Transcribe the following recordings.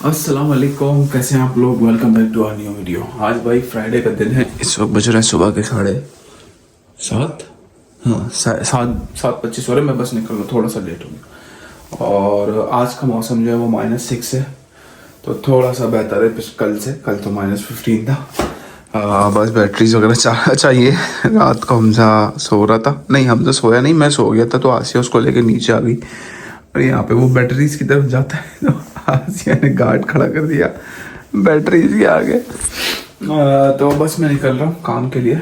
अस्सलाम वालेकुम, कैसे हैं आप लोग। Welcome back to our new video. आज भाई फ्राइडे का दिन है। इस वक्त बज रहे हैं सुबह के 7:30। हाँ, 7:25 हो रहे। मैं बस निकल रहा हूँ, थोड़ा सा लेट हूँ। और आज का मौसम जो है वो -6 है, तो थोड़ा सा बेहतर है कल से। कल तो -15 था। बस बैटरीज वगैरह चाहिए। रात को हमजा सो रहा था, नहीं हमजा सोया नहीं, मैं सो गया था। तो आसिया उसको लेके नीचे आ गई और यहाँ पे वो बैटरीज की तरफ जाता है तो आसिया ने गार्ड खड़ा कर दिया बैटरीज के आगे। तो बस मैं निकल रहा हूँ काम के लिए।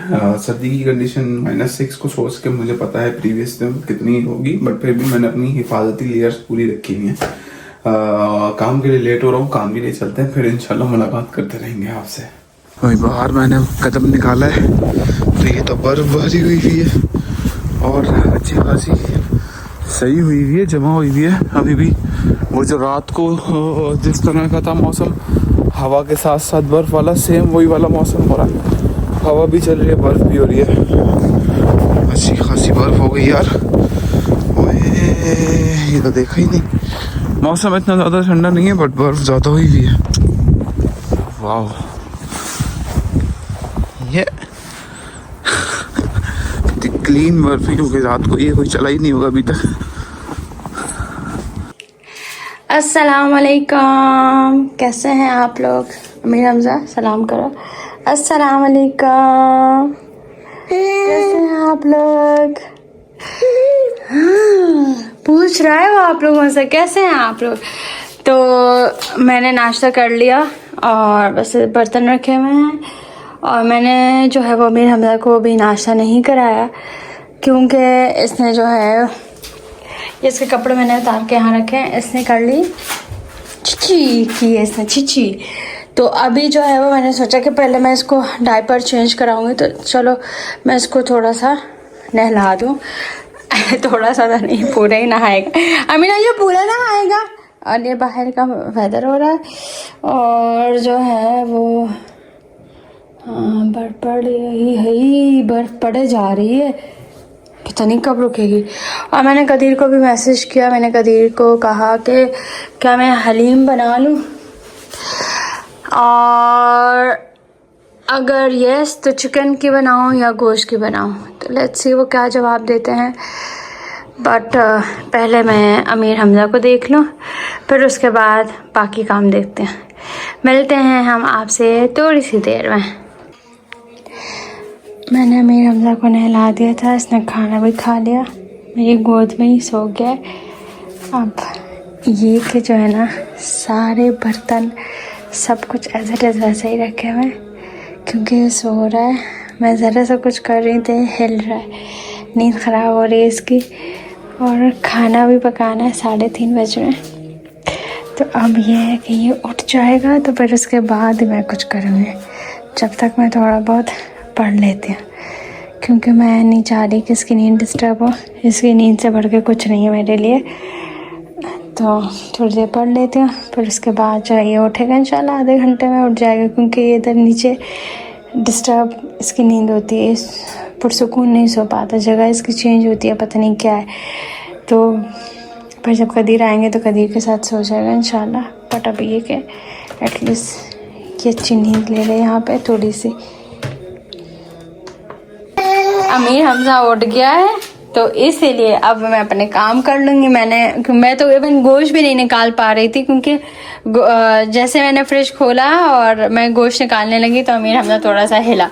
सर्दी की कंडीशन -6 को सोच के मुझे पता है प्रीवियस दिन कितनी होगी, बट फिर भी मैंने अपनी हिफाजती लेयर्स पूरी रखी हुई है। काम के लिए लेट हो रहा हूँ, काम के लिए चलते हैं, फिर इंशाल्लाह मुलाकात करते रहेंगे आपसे। वही बाहर मैंने कदम निकाला है तो ये तो बर्फबारी हुई हुई है और अच्छी खासी सही हुई हुई है, जमा हुई हुई है अभी भी। वो जो रात को जिस तरह का था मौसम, हवा के साथ साथ बर्फ वाला, सेम वही वाला मौसम हो रहा है। हवा भी चल रही है, बर्फ भी हो रही है। अच्छी खासी बर्फ हो गई यार। ओए ये तो देखा ही नहीं। मौसम इतना ज़्यादा ठंडा नहीं है, बट बर्फ ज़्यादा हुई हुई है। वाह ये क्लीन बर्फ ही, क्योंकि रात को ये कोई चला ही नहीं होगा अभी तक। अस्सलाम वालेकुम, कैसे हैं आप लोग। अमीर हमजा सलाम करो। अस्सलाम वालेकुम, कैसे हैं आप लोग। पूछ रहा है वो आप लोगों से कैसे हैं आप लोग। तो मैंने नाश्ता कर लिया और बस बर्तन रखे हुए हैं। और मैंने जो है वो अमीर हमजा को भी नाश्ता नहीं कराया, क्योंकि इसने जो है इसके कपड़े मैंने उतार के यहाँ रखे हैं, इसने कर ली छिची की है इसने छिची। तो अभी जो है वो मैंने सोचा कि पहले मैं इसको डायपर चेंज कराऊंगी, तो चलो मैं इसको थोड़ा सा नहला दूँ। थोड़ा सा तो नहीं, पूरा ही नहाएगा अमीना, ये पूरा नहाएगा। और ये बाहर का वेदर हो रहा है और जो है वो बर्फ पड़ रही है, बर्फ पड़े जा रही है, पता नहीं कब रुकेगी। और मैंने कदीर को भी मैसेज किया, मैंने कदीर को कहा कि क्या मैं हलीम बना लूँ, और अगर यस तो चिकन की बनाऊँ या गोश्त की बनाऊँ। तो लेट्स सी वो क्या जवाब देते हैं। बट पहले मैं अमीर हमजा को देख लूँ, फिर उसके बाद बाकी काम देखते हैं। मिलते हैं हम आपसे थोड़ी सी देर में। मैंने अमीर हमजा को नहला दिया था, इसने खाना भी खा लिया, मेरी गोद में ही सो गया। अब ये कि जो है ना, सारे बर्तन सब कुछ ऐसे वैसे ही रखे हुए हैं, क्योंकि ये सो रहा है। मैं ज़रा सा कुछ कर रही थी, हिल रहा है, नींद ख़राब हो रही है इसकी। और खाना भी पकाना है, 3:30 बज रहे हैं। तो अब ये है कि ये उठ जाएगा तो फिर उसके बाद मैं कुछ करूँगी। जब तक मैं थोड़ा बहुत पढ़ लेती हूँ, क्योंकि मैं नहीं चाह रही कि इसकी नींद डिस्टर्ब हो। इसकी नींद से बढ़ के कुछ नहीं है मेरे लिए। तो थोड़ी देर पढ़ लेती हूँ, फिर उसके बाद जो ये उठेगा इंशाल्लाह आधे घंटे में उठ जाएगा, क्योंकि ये इधर नीचे डिस्टर्ब इसकी नींद होती है, पुरसुकून नहीं सो पाता, जगह इसकी चेंज होती है, पता नहीं क्या है। तो फिर जब कदीर आएंगे तो कदीर के साथ सो जाएगा इंशाल्लाह। बट अब ये कि एटलीस्ट ये अच्छी नींद ले ले यहाँ पे थोड़ी सी। अमीर हमजा उठ गया है, तो इसीलिए अब मैं अपने काम कर लूँगी। मैं तो इवन गोश्त भी नहीं निकाल पा रही थी, क्योंकि जैसे मैंने फ्रिज खोला और मैं गोश्त निकालने लगी तो अमीर हमजा थोड़ा सा हिला,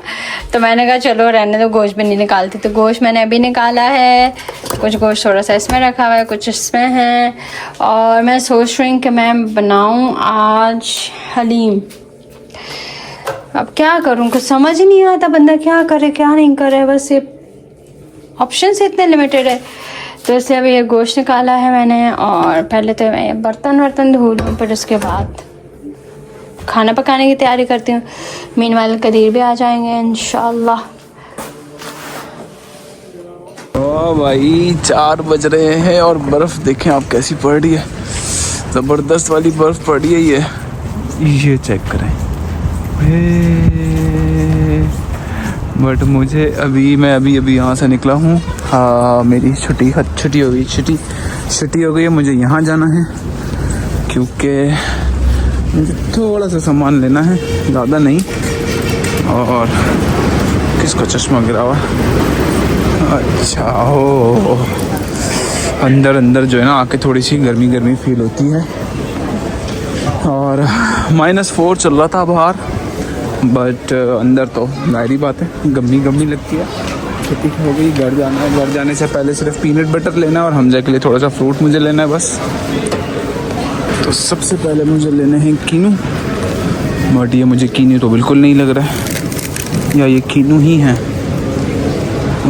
तो मैंने कहा चलो रहने दो, गोश्त भी नहीं निकालती। तो गोश्त मैंने अभी निकाला है, कुछ गोश्त थोड़ा सा इसमें रखा हुआ है, कुछ इसमें है। और मैं सोच रही हूँ कि मैं बनाऊँ आज हलीम। अब क्या करूँ, कुछ समझ ही नहीं आता, बंदा क्या करे क्या नहीं करे, बस ये ऑप्शन से इतने लिमिटेड है। तो इसलिए अभी ये गोश्त निकाला है मैंने, और पहले तो मैं ये बर्तन धो लूँ, फिर उसके बाद खाना पकाने की तैयारी करती हूँ। मीनवाइल कदीर भी आ जाएंगे इंशाल्लाह। ओ भाई 4 बज रहे हैं और बर्फ़ देखें आप कैसी पड़ रही है, ज़बरदस्त वाली बर्फ़ पड़ रही है ये चेक करें। बट मुझे मैं अभी यहाँ से निकला हूँ। हाँ मेरी छुट्टी हो गई है, मुझे यहाँ जाना है, क्योंकि मुझे थोड़ा सा सामान लेना है, ज़्यादा नहीं। और किसको चश्मा गिरा हुआ? अच्छा हो, अंदर अंदर जो है ना आके थोड़ी सी गर्मी गर्मी फील होती है। और -4 चल रहा था बाहर, बट अंदर तो जाहिर बात है गम्मी गम्मी लगती है। छुट्टी हो गई, घर जाना है। घर जाने से पहले सिर्फ पीनट बटर लेना है और हमजा के लिए थोड़ा सा फ्रूट मुझे लेना है बस। तो सबसे पहले मुझे लेने हैं कीनू, बट ये मुझे कीनू तो बिल्कुल नहीं लग रहा है, या ये कीनू ही है।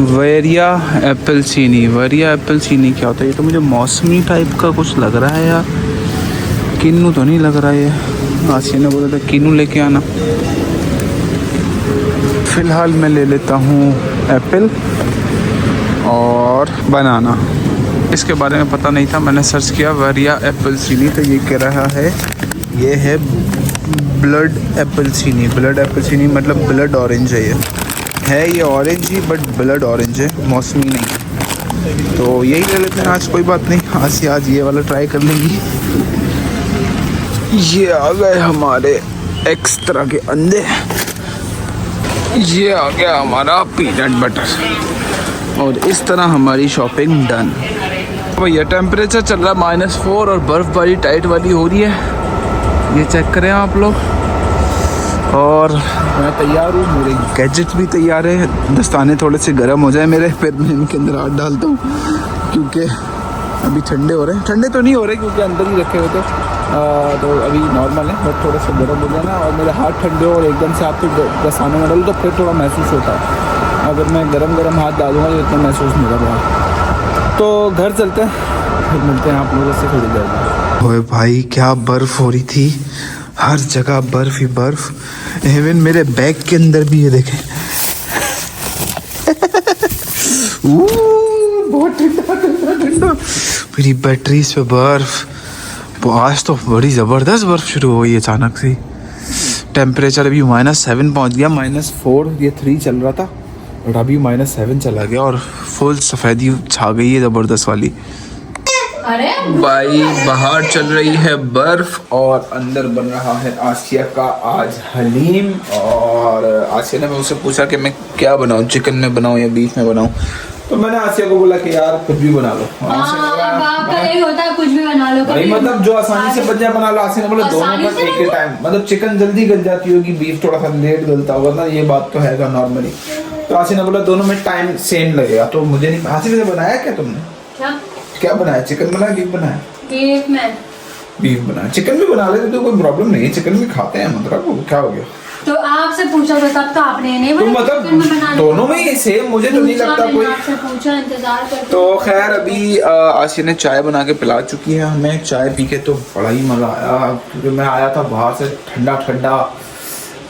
वेरिया एप्पल चीनी, वेरिया एप्पल चीनी क्या होता है? ये तो मुझे मौसमी टाइप का कुछ लग रहा है यार, किन्नू तो नहीं लग रहा है। ये आसिया ने बोला था किन्नू लेके आना। फ़िलहाल मैं ले लेता हूँ एप्पल और बनाना। इसके बारे में पता नहीं था, मैंने सर्च किया वेरिया एप्पल चीनी, तो ये कह रहा है ये है ब्लड एप्पल चीनी। ब्लड एप्पल चीनी मतलब ब्लड ऑरेंज है। ये orange he, but blood orange है, मौसमी नहीं। तो यही ले लेते हैं आज, कोई बात नहीं। आज ये वाला ट्राई कर लेंगी। ये आ गए हमारे एक्स तरह के अंडे, ये आ गया हमारा पीनट बटर, और इस तरह हमारी शॉपिंग डन। भैया टेम्परेचर चल रहा है -4 और बर्फ़बारी टाइट वाली हो रही है, ये चेक करें आप लोग। और मैं तैयार हूँ, मेरे गैजेट भी तैयार है। दस्ताने थोड़े से गर्म हो जाए मेरे, फिर मैं इनके अंदर हाथ डालता हूँ, क्योंकि अभी ठंडे हो रहे हैं। ठंडे तो नहीं हो रहे क्योंकि अंदर ही रखे हुए थे, तो अभी नॉर्मल है, बट थोड़ा सा गर्म हो जाना और मेरे हाथ ठंडे हो और एकदम से आप दस्ताने में डालो तो फिर थोड़ा महसूस होता है। अगर मैं गरम हाथ डालूँगा तो इतना महसूस नहीं कर रहा। तो घर चलते हैं, फिर मिलते हैं आप लोगों से थोड़ी देर में। ओए भाई क्या बर्फ़ हो रही थी, हर जगह बर्फ़ ही बर्फ़, इवन मेरे बैग के अंदर भी। ये देखें बहुत ठंडा, मेरी बैटरीज पे बर्फ़। आज तो बड़ी ज़बरदस्त बर्फ़ शुरू हो गई अचानक से। टेम्परेचर अभी -7 पहुंच गया, -4 ये 3 चल रहा था, बट अभी -7 चला गया और फुल सफ़ेदी छा गई है ज़बरदस्त वाली। अरे भाई बाहर चल रही है बर्फ़ और अंदर बन रहा है आसिया का आज हलीम। और आसिया ने मुझसे पूछा कि मैं क्या बनाऊं, चिकन में बनाऊं या बीफ में बनाऊं, तो मैंने आसिया को बोला कि यार कुछ भी बना लो। आपका यही होता है, कुछ भी बना लो भाई, मतलब जो आसानी से बन जाए बना लो। आसिया ने बोला दोनों का एक ही टाइम, मतलब चिकन जल्दी गल जाती होगी, बीफ थोड़ा सा लेट गलता होगा ना, ये बात तो है नॉर्मली। तो आसिया ने बोला दोनों में टाइम सेम लगेगा, तो मुझे नहीं। आसिया ने बनाया क्या तुमने? क्या बनाया? चिकन बनाया, बीफ बनाया? बीफ बनाया। चिकन भी बना लेते तो कोई प्रॉब्लम नहीं है, चिकन भी खाते हैं, मतलब क्या हो गया? तो आपसे पूछा था तब तो आपने नहीं तो मतलब दोनों में ही सेम, मुझे तो नहीं लगता कोई। आपसे पूछा, इंतजार करते। तो खैर अभी आसिया ने चाय बना के पिला चुकी है हमें। चाय पी के तो बड़ा ही मज़ा आया, क्योंकि मैं आया था बाहर से ठंडा,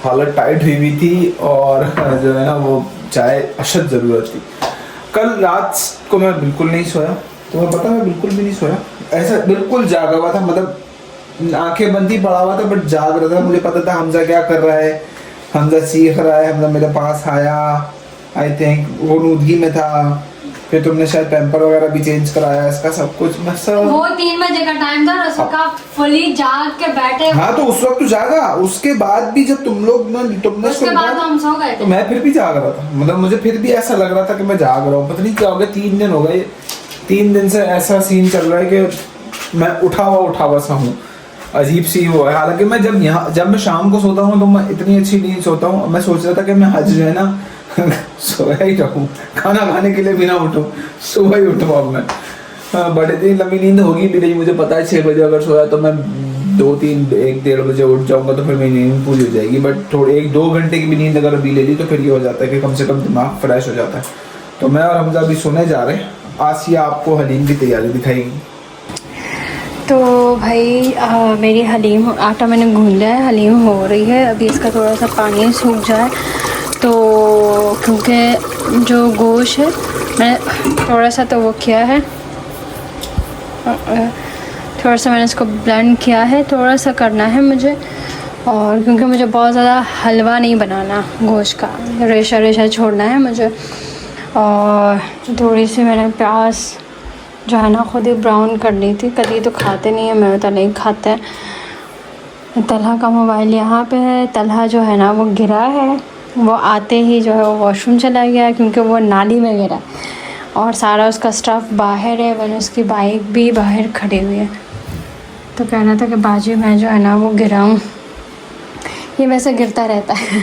हालत टाइट हुई थी, और जो है ना वो चाय अशद ज़रूरत थी। कल रात को मैं बिल्कुल नहीं सोया, तुम्हें पता मैं बिल्कुल भी नहीं सोया, ऐसा बिल्कुल जागा हुआ था, मतलब आंखें बंद ही पड़ा हुआ था, बट जाग रहा था। मुझे पता था हमजा क्या कर रहा है, हमजा सीख रहा है, हमजा मेरे पास आया, आई थिंक वो नूदगी में था, फिर तुमने शायद पैम्पर वगैरह भी चेंज कराया, इसका सब कुछ मतलब। वो 3 बजे का टाइम था, उसका फुली जाग के बैठे। हाँ तो उस वक्त तो जागा, उसके बाद भी जब तुम लोग तुमने उसके बाद तो हम सो गए थे, तो मैं फिर भी जाग रहा था, मतलब मुझे फिर भी ऐसा लग रहा था कि मैं जाग रहा हूँ। पता नहीं क्या हो गया, 3 दिन हो गए, 3 दिन से ऐसा सीन चल रहा है कि मैं उठा हुआ सा हूँ, अजीब सी वो है। हालांकि मैं जब मैं शाम को सोता हूँ तो मैं इतनी अच्छी नींद सोता हूँ। मैं सोच रहा था कि मैं आज जो है ना सोया ही रहूँ, खाना खाने के लिए भी ना उठूँ, सुबह ही उठूँ। अब मैं बड़े दिन लंबी नींद होगी भी नहीं, मुझे पता है 6 बजे अगर सोया तो मैं 1-3-1-1:30 बजे उठ जाऊँगा, तो फिर मेरी नींद पूरी हो जाएगी। बट थोड़े 1-2 घंटे की भी नींद अगर अभी ले ली तो फिर ये हो जाता है कि कम से कम दिमाग फ्रेश हो जाता है। तो मैं और हमजा अभी सोने जा रहे हैं। आसिया आपको हलीम की तैयारी दिखाएगी। तो भाई मेरी हलीम, आटा मैंने गूंद लिया है, हलीम हो रही है। अभी इसका थोड़ा सा पानी सूख जाए तो, क्योंकि जो गोश्त है मैंने थोड़ा सा तो वो किया है, थोड़ा सा मैंने इसको ब्लेंड किया है, थोड़ा सा करना है मुझे। और क्योंकि मुझे बहुत ज़्यादा हलवा नहीं बनाना, गोश्त का रेशा छोड़ना है मुझे। और थोड़ी सी मैंने प्याज जो है ना खुद ही ब्राउन करनी थी। कभी तो खाते नहीं है, मैं तो नहीं खाता है। तलहा का मोबाइल यहाँ पे है। तलहा जो है ना वो गिरा है, वो आते ही जो है वो वॉशरूम चला गया क्योंकि वो नाली में गिरा और सारा उसका स्टफ़ बाहर है। वरना उसकी बाइक भी बाहर खड़ी हुई है। तो कहना था कि बाजी मैं जो है ना वो गिराऊँ, ये वैसे गिरता रहता है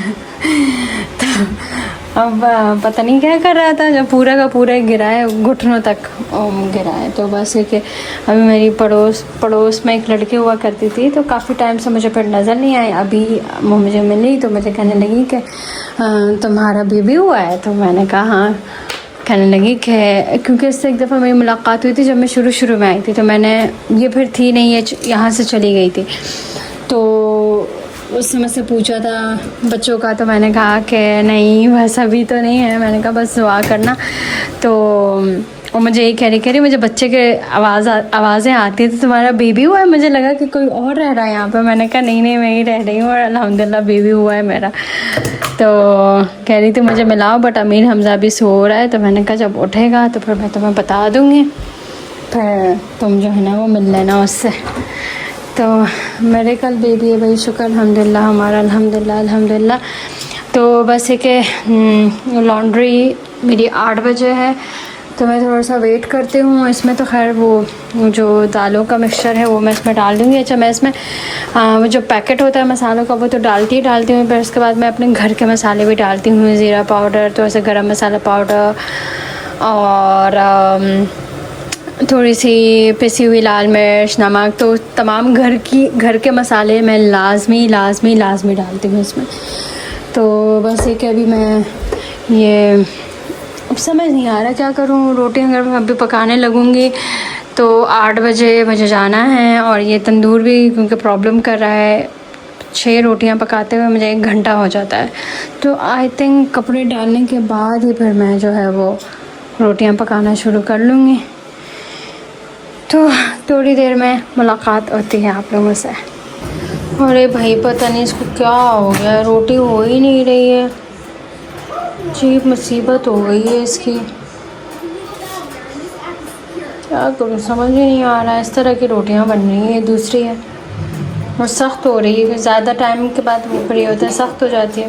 तो अब पता नहीं क्या कर रहा था, जब पूरा का पूरा गिरा है, घुटनों तक गिरा है। तो बस ये कि अभी मेरी पड़ोस में एक लड़की हुआ करती थी, तो काफ़ी टाइम से मुझे फिर नज़र नहीं आई। अभी वो मुझे मिली तो मुझे कहने लगी कि तुम्हारा बेबी हुआ है। तो मैंने कहा हाँ। कहने लगी कि क्योंकि इससे एक दफ़ा मेरी मुलाकात हुई थी जब मैं शुरू में आई थी, तो मैंने ये फिर थी नहीं, ये यहाँ से चली गई थी। तो उस समय से पूछा था बच्चों का, तो मैंने कहा कि नहीं बस अभी तो नहीं है। मैंने कहा बस दुआ करना। तो वो मुझे यही कह रही मुझे बच्चे के आवाज़ें आती थी, तुम्हारा बेबी हुआ है। मुझे लगा कि कोई और रह रहा है यहाँ पे। मैंने कहा नहीं मैं ही रह रही हूँ और अल्हम्दुलिल्लाह बेबी हुआ है मेरा। तो कह रही थी मुझे मिलाओ, बट अमीर हमज़ा अभी सो रहा है। तो मैंने कहा जब उठेगा तो फिर मैं तुम्हें बता दूँगी, फिर तुम जो है ना वो मिल लेना उससे। तो मेरे कल बेबी है भाई, शुक्र अल्हम्दुलिल्लाह हमारा, अल्हम्दुलिल्लाह। तो बस ये कि लॉन्ड्री मेरी 8 बजे है, तो मैं थोड़ा सा वेट करती हूँ। इसमें तो खैर वो जो दालों का मिक्सचर है वो मैं इसमें डाल दूँगी। अच्छा मैं इसमें वो जो पैकेट होता है मसालों का वो तो डालती हूँ, फिर उसके बाद मैं अपने घर के मसाले भी डालती हूँ, ज़ीरा पाउडर, तो ऐसे गरम मसाला पाउडर और थोड़ी सी पिसी हुई लाल मिर्च, नमक, तो तमाम घर के मसाले मैं लाजमी डालती हूँ इसमें। तो बस ये कि अभी मैं ये अब समझ नहीं आ रहा क्या करूँ। रोटी अगर मैं अभी पकाने लगूँगी तो 8 बजे मुझे जाना है, और ये तंदूर भी क्योंकि प्रॉब्लम कर रहा है, 6 रोटियां पकाते हुए मुझे 1 घंटा हो जाता है। तो आई थिंक कपड़े डालने के बाद ही फिर मैं जो है वो रोटियां पकाना शुरू कर लूँगी। तो थोड़ी देर में मुलाकात होती है आप लोगों से। अरे भाई पता नहीं इसको क्या हो गया, रोटी हो ही नहीं रही है, अजीब मुसीबत हो गई है इसकी। क्या करूँ समझ ही नहीं आ रहा है। इस तरह की रोटियां बन रही हैं, दूसरी है और सख्त हो रही है, ज़्यादा टाइम के बाद वो फ्री होता है सख्त हो जाती है।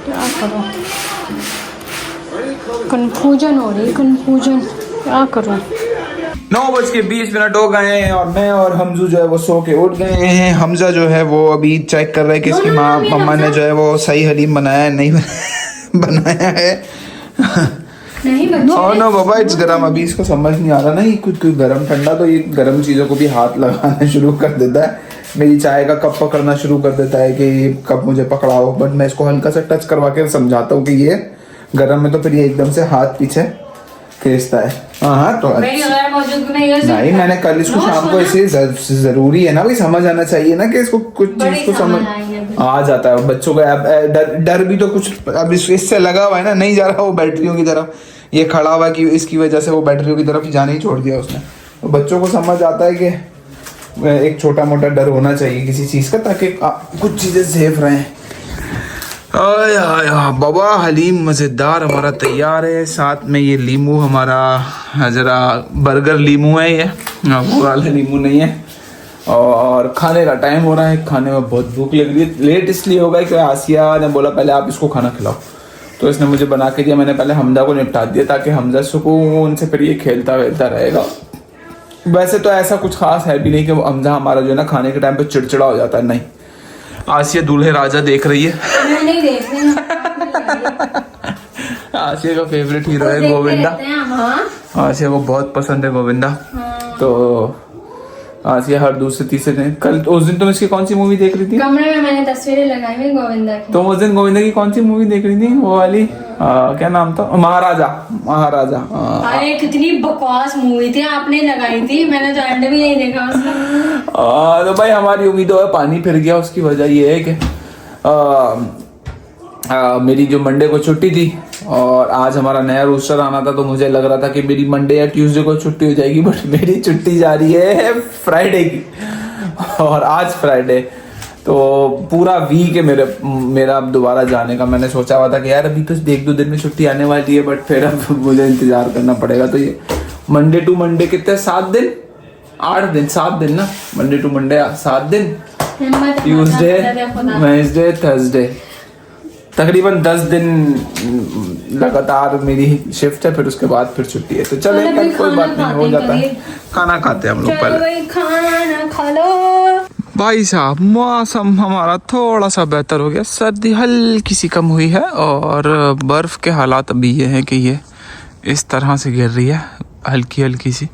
क्या करूँ, कन्फ्यूजन हो रही है, कन्फ्यूजन क्या करूँ। 9:20 हो गए हैं और मैं और हमजू जो है वो सो के उठ गए हैं। हमजा जो है वो अभी चेक कर रहा है कि इसकी मम्मा ने जो है वो सही हलीम बनाया है नहीं बनाया है। नो बाबा इट्स गरम। अभी इसको समझ नहीं आ रहा ना, ये कुछ गरम ठंडा, तो ये गरम चीज़ों को भी हाथ लगाना शुरू कर देता है। मेरी चाय का कप पकड़ना शुरू कर देता है कि ये कप मुझे पकड़ाओ, बट मैं इसको हल्का सा टच करवा के समझाता हूँ कि ये गरम है, तो फिर ये एकदम से हाथ पीछे खींचता है। हाँ तो नहीं, मैंने कल इसको शाम को इसे जरूरी है ना भाई, समझ आना चाहिए ना कि इसको कुछ चीज को समझ आ जाता है बच्चों का। डर भी तो कुछ अब इससे लगा हुआ है ना, नहीं जा रहा वो बैटरियों की तरफ, ये खड़ा हुआ कि इसकी वजह से वो बैटरियों की तरफ जाने ही छोड़ दिया उसने। तो बच्चों को समझ आता है कि एक छोटा मोटा डर होना चाहिए किसी चीज का, ताकि कुछ चीजें सेफ रहें। बाबा हलीम मज़ेदार हमारा तैयार है, साथ में ये लीमू हमारा जरा बर्गर लीमू है, ये पूरा लीमू नहीं है। और खाने का टाइम हो रहा है, खाने में बहुत भूख लग रही है। लेट इसलिए होगा कि आसिया ने बोला पहले आप इसको खाना खिलाओ, तो इसने मुझे बना के दिया। मैंने पहले हमजा को निपटा दिया ताकि हमजा सुकून से फिर ये खेलता वेलता रहेगा। वैसे तो ऐसा कुछ खास है भी नहीं कि हमजा हमारा जो है ना खाने के टाइम पे चिड़चिड़ा हो जाता है, नहीं। आसिया दूल्हे राजा देख रही है। मैं नहीं देख रही आसिया का फेवरेट हीरो है गोविंदा। आसिया को बहुत पसंद है गोविंदा। तो आसिया हर दूसरे तीसरे दिन, कल उस दिन तुम इसकी कौन सी मूवी देख रही थी? कमरे में मैंने तस्वीरें लगाई हुई गोविंदा की। तुम उस दिन गोविंदा की कौन सी मूवी देख रही थी? वो वाली क्या नाम था? महाराजा। अरे कितनी बकवास मूवी थी, आपने लगाई थी, मैंने तो एंड भी नहीं देखा उसका। तो भाई हमारी उम्मीदों में पानी फिर गया। उसकी वजह ये है कि मेरी जो मंडे को छुट्टी थी और आज हमारा नया रोस्टर आना था, तो मुझे लग रहा था कि मेरी मंडे या ट्यूसडे को छुट्टी हो जाएगी, बट मेरी छुट्टी जा रही है फ्राइडे की, और आज फ्राइडे। तो पूरा वीक है मेरा अब दोबारा जाने का। मैंने सोचा हुआ था कि यार अभी तो 1-2 दिन में छुट्टी आने वाली है, बट फिर अब मुझे इंतजार करना पड़ेगा। तो ये मंडे टू मंडे कितने 7 दिन 8 दिन 7 दिन ना, मंडे टू मंडे 7 दिन, ट्यूसडे वेडनेसडे थर्सडे, तकरीबन 10 दिन लगातार मेरी शिफ्ट है, फिर उसके बाद फिर छुट्टी है। तो चले कल कोई बात नहीं, हो जाता है। खाना खाते हैं हम लोग पहले। खाना खा लो भाई साहब, मौसम हमारा थोड़ा सा बेहतर हो गया, सर्दी हल्की सी कम हुई है और बर्फ़ के हालात अभी ये हैं कि ये इस तरह से गिर रही है हल्की हल्की सी,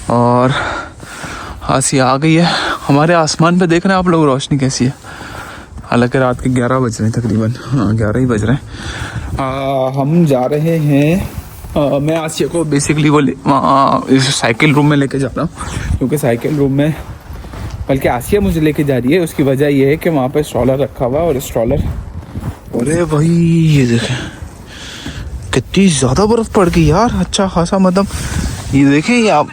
और हंसी आ गई है। हमारे आसमान पे देख रहे हैं आप लोग रोशनी कैसी है, हालांकि रात के 11 बज रहे हैं तकरीबन, हाँ 11 ही बज रहे हैं। हम जा रहे हैं, मैं आसिया को बेसिकली वो इस साइकिल रूम में लेके जा रहा हूँ, क्योंकि साइकिल रूम में, बल्कि आसिया मुझे लेके जा रही है, उसकी वजह ये है कि वहाँ पे स्ट्रॉलर रखा हुआ है, और स्ट्रॉलर, अरे भाई ये देखें कितनी ज़्यादा बर्फ़ पड़ गई यार, अच्छा खासा, मतलब ये देखें, ये आप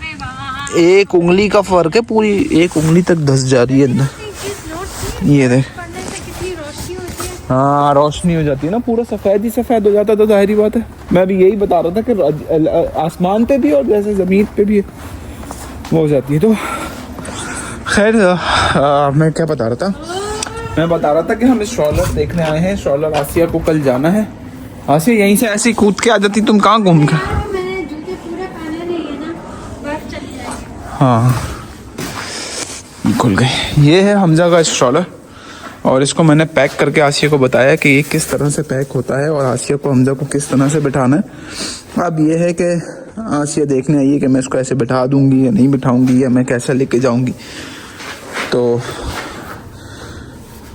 एक उंगली का फ़र्क है, पूरी एक उंगली तक धंस जा रही है अंदर, ये देख। हाँ रोशनी हो जाती है ना, पूरा सफ़ेद ही सफ़ेद हो जाता, तो जाहिर बात है। मैं अभी यही बता रहा था कि आसमान पे भी और जैसे ज़मीन पे भी वो हो जाती है। तो खैर मैं क्या बता रहा था, मैं बता रहा था कि हम स्ट्रॉलर देखने आए हैं, स्ट्रॉलर आसिया को कल जाना है। आसिया यहीं से ऐसे ही कूद के आ जाती, तुम कहाँ घूम के? मैंने जूते पूरे पहने नहीं है ना, बर्फ चली जाएगी। हाँ खुल गए। ये है हमजा का स्ट्रॉलर, और इसको मैंने पैक करके आसिया को बताया कि ये किस तरह से पैक होता है और आसिया को, हमजा को किस तरह से बिठाना है। अब ये है कि आसिया देखने आई है कि मैं इसको ऐसे बिठा दूंगी या नहीं बिठाऊंगी, या मैं कैसा लेके जाऊंगी। तो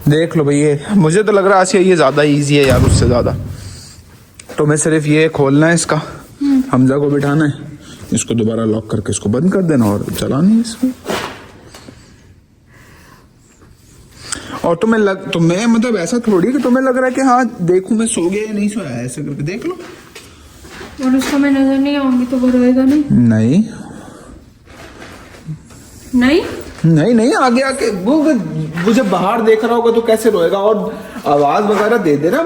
देख लो भाई, ये मुझे तो लग रहा है आसिया ये ज़्यादा इजी है यार उससे ज़्यादा। तो मैं सिर्फ ये खोलना है इसका, हमजा को बिठाना है, इसको दोबारा लॉक करके इसको बंद कर देना और चलानी है इसको। और तुम्हें मतलब ऐसा थोड़ी कि तुम्हें लग रहा है कि हाँ देखूं मैं सो गया या नहीं सोया, ऐसे करके देख लो। और उसको मैं नजर नहीं आऊंगी तो वो रोएगा नहीं? नहीं नहीं नहीं नहीं, आगे आके वो जब बाहर देख रहा होगा तो कैसे रोएगा, और आवाज वगैरह दे देना,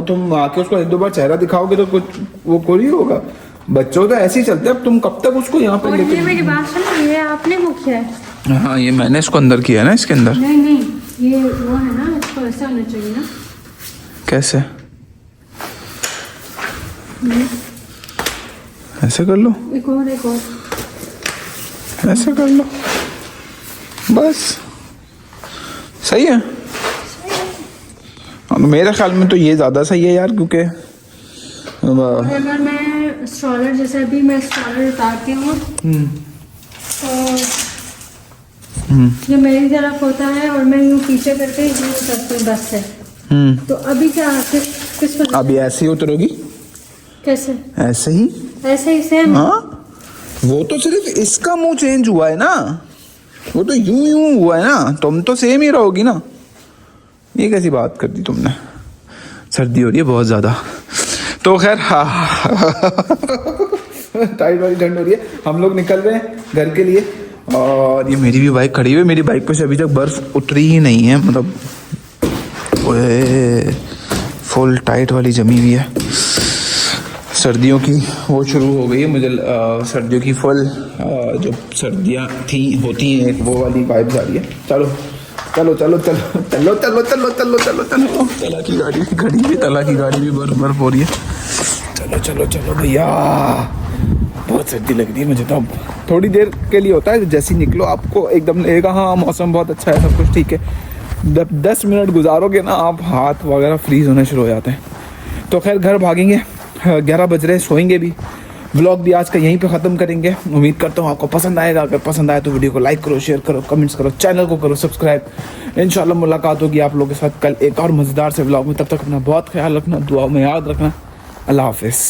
तुम आके उसको 1-2 बार चेहरा दिखाओगे तो कुछ वो कोई होगा। बच्चों तो ऐसे ही चलते हैं, अब तुम कब तक उसको यहाँ पे लेके? मेरी बात सुनो, ये आपने वो किया है? हाँ ये मैंने इसको अंदर किया है ना, इसके अंदर। नहीं नहीं, ये वो है ना, इसको ऐसा होना चाहिए ना। कैसे? ऐसे कर लो, एक और ऐसे कर लो, बस सही है। मेरे ख्याल में तो ये ज़्यादा सही है यार, क्योंकि अगर मैं स्ट्रॉलर, जैसे अभी मैं स्ट्रॉलर उतारती हूँ तो ये मेरी तरफ होता है और मैं यूँ पीछे करके यूँ करती हूँ बस से। तो अभी क्या किस पर? अभी ऐसे ही उतरोगी? कैसे? ऐसे ही, ऐसे ही सेम। हाँ वो तो सिर्फ इसका मुंह चेंज हुआ है ना, वो तो यूं हुआ है ना, तुम तो सेम ही रहोगी ना। ये कैसी बात कर दी तुमने? सर्दी हो रही है बहुत ज़्यादा, तो खैर टाइट वाली ठंड हो रही है। हम लोग निकल रहे हैं घर के लिए, और ये मेरी भी बाइक खड़ी हुई है। मेरी बाइक पे से अभी तक बर्फ़ उतरी ही नहीं है, मतलब फुल टाइट वाली जमी हुई है। सर्दियों की वो शुरू हो गई है, मुझे सर्दियों की फुल जो सर्दियाँ होती हैं एक, वो वाली वाइब्स आ रही है। चलो चलो चलो चलो चलो चलो चलो चलो चलो चलो, तला की गाड़ी भी खड़ी है, तला की गाड़ी भी बर्फ हो रही है। चलो चलो चलो भैया, बहुत सर्दी लग रही है मुझे तो। अब थोड़ी देर के लिए होता है, जैसे ही निकलो आपको एकदम लगेगा हाँ मौसम बहुत अच्छा है, सब कुछ ठीक है। 10 मिनट गुजारोगे ना आप, हाथ वगैरह फ्रीज होने शुरू हो जाते हैं। तो खैर घर भागेंगे, 11 बज रहे, सोएंगे भी। व्लॉग भी आज का यहीं पे ख़त्म करेंगे। उम्मीद करता हूँ आपको पसंद आएगा। अगर पसंद आए तो वीडियो को लाइक करो, शेयर करो, कमेंट्स करो, चैनल को करो सब्सक्राइब। इंशाल्लाह मुलाकात होगी आप लोगों के साथ कल एक और मज़ेदार से व्लॉग में। तब तक अपना बहुत ख्याल रखना, दुआओं में याद रखना। अल्लाह हाफिज़।